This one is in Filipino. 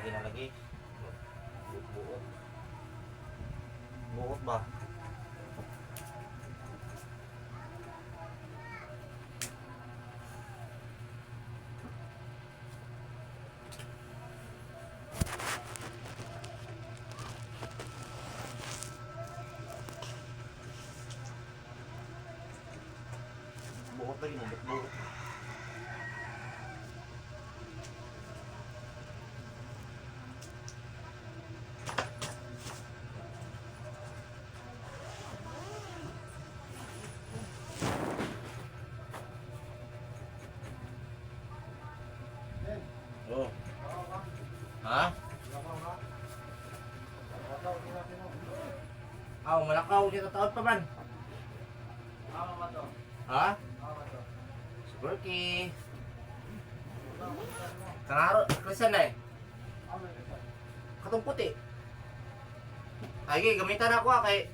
lagi na lagi. Buot. Buot ba? Buot lagi mo, buot. Oh. Ha? Aw, malakaw siya taon pa man. Ha? Si Berky. Kanaro, krisan na eh. Katong puti. Ay, gamitan ako kay